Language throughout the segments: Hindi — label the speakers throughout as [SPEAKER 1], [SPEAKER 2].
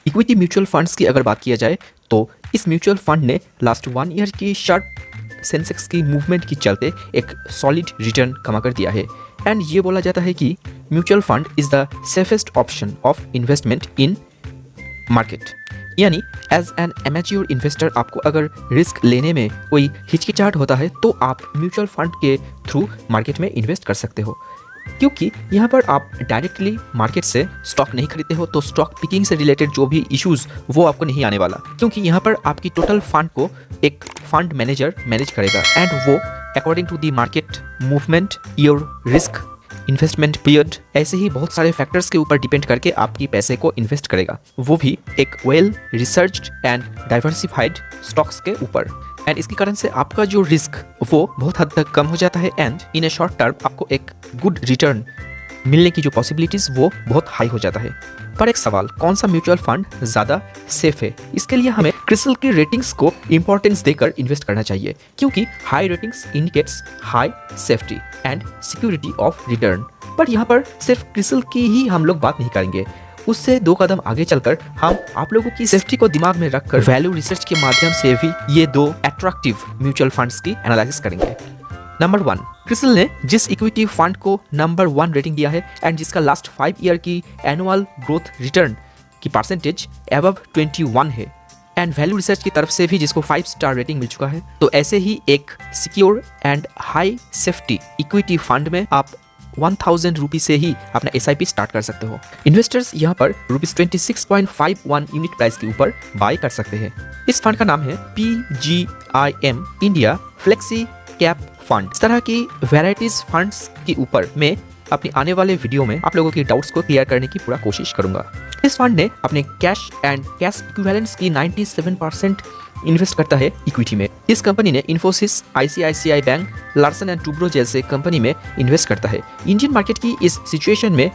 [SPEAKER 1] इक्विटी म्यूचुअल फंड्स की अगर बात किया जाए तो इस म्यूचुअल फंड ने लास्ट 1 ईयर की शार्प सेंसेक्स की मूवमेंट की चलते एक सॉलिड रिटर्न कमा कर दिया है। एंड ये बोला जाता है कि mutual fund is the safest option of investment in market. यानी एज एन एमेच्योर इन्वेस्टर आपको अगर रिस्क लेने में कोई हिचकिचाहट होता है तो आप म्यूचुअल फंड के थ्रू मार्केट में इन्वेस्ट कर सकते हो, क्योंकि यहाँ पर आप डायरेक्टली मार्केट से स्टॉक नहीं खरीदते हो तो स्टॉक पिकिंग से रिलेटेड जो भी इश्यूज वो आपको नहीं आने वाला, क्योंकि यहाँ पर आपकी टोटल फंड को एक फंड मैनेजर मैनेज करेगा एंड वो according to the market movement, your risk, investment period, ऐसे ही बहुत सारे फैक्टर्स के ऊपर डिपेंड करके आपकी पैसे को इन्वेस्ट करेगा, वो भी एक well researched and diversified stocks के ऊपर। एंड इसके कारण से आपका जो रिस्क वो बहुत हद तक कम हो जाता है and in A short term आपको एक गुड रिटर्न मिलने की जो पॉसिबिलिटीज़ वो बहुत हाई हो जाता है। पर एक सवाल, कौन सा म्यूचुअल फंड ज़्यादा सेफ है? इसके लिए हमें क्रिसिल की रेटिंग्स को इंपॉर्टेंस देकर इन्वेस्ट करना चाहिए, क्योंकि high ratings indicates high safety and security of return. पर यहाँ पर सिर्फ क्रिसिल की ही हम लोग बात नहीं करेंगे, उससे 2 कदम आगे चलकर हम आप लोगों की सेफ्टी को दिमाग में रखकर वैल्यू रिसर्च के माध्यम से भी ये 2 अट्रैक्टिव म्यूचुअल फंड्स की एनालिसिस करेंगे। नंबर 1, क्रिसिल ने जिस इक्विटी फंड को नंबर 1 रेटिंग दिया है एंड जिसका लास्ट 5 ईयर की एनुअल ग्रोथ रिटर्न की परसेंटेज अबव 21 है एंड वैल्यू रिसर्च की तरफ से भी जिसको 5 स्टार रेटिंग मिल चुका है, तो ऐसे ही एक secure and high safety equity fund में आप 1000 रुपीज से ही अपना SIP स्टार्ट कर सकते हो। इन्वेस्टर्स यहाँ पर ₹26.51 यूनिट प्राइस के ऊपर बाय कर सकते हैं। इस फंड का नाम है PGIM India flexi cap fund. इस तरह की वैराइटीज फंड्स के ऊपर मैं अपनी आने वाले वीडियो में आप लोगों के डाउट्स को क्लियर करने की पूरा कोशिश करूंगा। इस फंड ने अपने कैश एंड कैश इक्विवेलेंट्स की 97% इन्वेस्ट करता है इक्विटी में। इस कंपनी ने Infosys, ICICI bank, Larsen and Toubro जैसे कंपनी में इन्वेस्ट करता है। इंडियन मार्केट की इस सिचुएशन में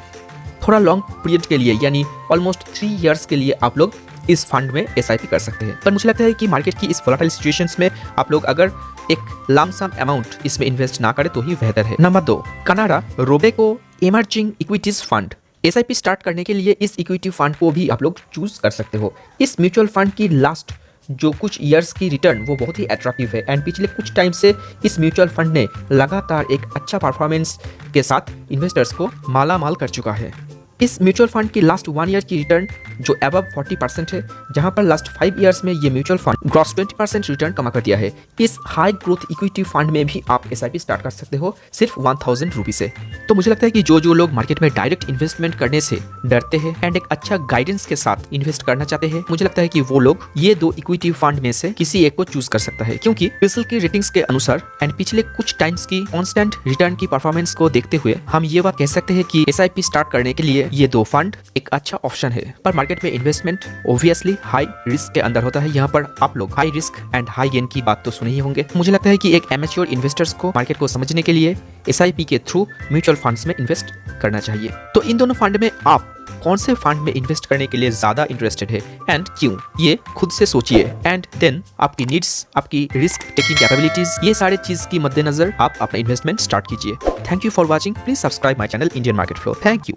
[SPEAKER 1] थोड़ा लॉन्ग पीरियड के लिए यानी ऑलमोस्ट 3 इयर्स के लिए आप लोग इस फंड में SIP कर सकते हैं। पर मुझे लगता है कि मार्केट की इस वोलेटाइल सिचुएशंस में आप लोग अगर एक लमसम अमाउंट इसमें इन्वेस्ट ना करें तो ही बेहतर है। Number 2, Canada Robeco emerging equities fund. SIP start करने के लिए इस इक्विटी फंड को भी आप लोग चूज कर सकते हो। इस म्यूचुअल फंड की लास्ट जो कुछ ईयर्स की रिटर्न वो बहुत ही अट्रैक्टिव है एंड पिछले कुछ टाइम से इस म्यूचुअल फंड ने लगातार एक अच्छा परफॉर्मेंस के साथ इन्वेस्टर्स को माला माल कर चुका है। इस म्यूचुअल फंड की लास्ट 1 ईयर की रिटर्न जो अबव 40% है, जहां पर लास्ट 5 इयर्स में ये म्यूचुअल फंड ग्रॉस 20% रिटर्न कमा कर दिया है। इस हाई ग्रोथ इक्विटी फंड में भी आप SIP स्टार्ट कर सकते हो सिर्फ 1000 रुपीज से। तो मुझे लगता है कि जो लोग मार्केट में डायरेक्ट इन्वेस्टमेंट करने से डरते हैं एंड एक अच्छा गाइडेंस के साथ इन्वेस्ट करना चाहते हैं, मुझे लगता है कि वो लोग ये 2 इक्विटी फंड में से किसी एक को चूज कर सकता है, क्योंकि क्रिसिल की रेटिंग्स के अनुसार एंड पिछले कुछ टाइम्स की कांस्टेंट रिटर्न की परफॉर्मेंस को देखते हुए हम ये बात कह सकते हैं कि SIP स्टार्ट करने के लिए ये 2 फंड एक अच्छा ऑप्शन है। पर मार्केट में इन्वेस्टमेंट ऑब्वियसली हाई रिस्क के अंदर होता है। यहाँ पर आप लोग high risk and high gain की बात तो सुने ही होंगे। मुझे लगता है कि एक एमेच्योर इन्वेस्टर्स को मार्केट को समझने के लिए SIP के थ्रू म्यूचुअल फंड्स में इन्वेस्ट करना चाहिए। तो इन दोनों फंड में आप कौन से फंड में इन्वेस्ट करने के लिए ज्यादा इंटरेस्टेड है एंड क्यों, ये खुद से सोचिए एंड देन आपकी नीड्स, आपकी रिस्क टेकिंग कैपेबिलिटीज, ये सारे चीज की मद्देनजर आप अपना इन्वेस्टमेंट स्टार्ट कीजिए। Thank you for watching. Please subscribe my channel Indian market flow. Thank you.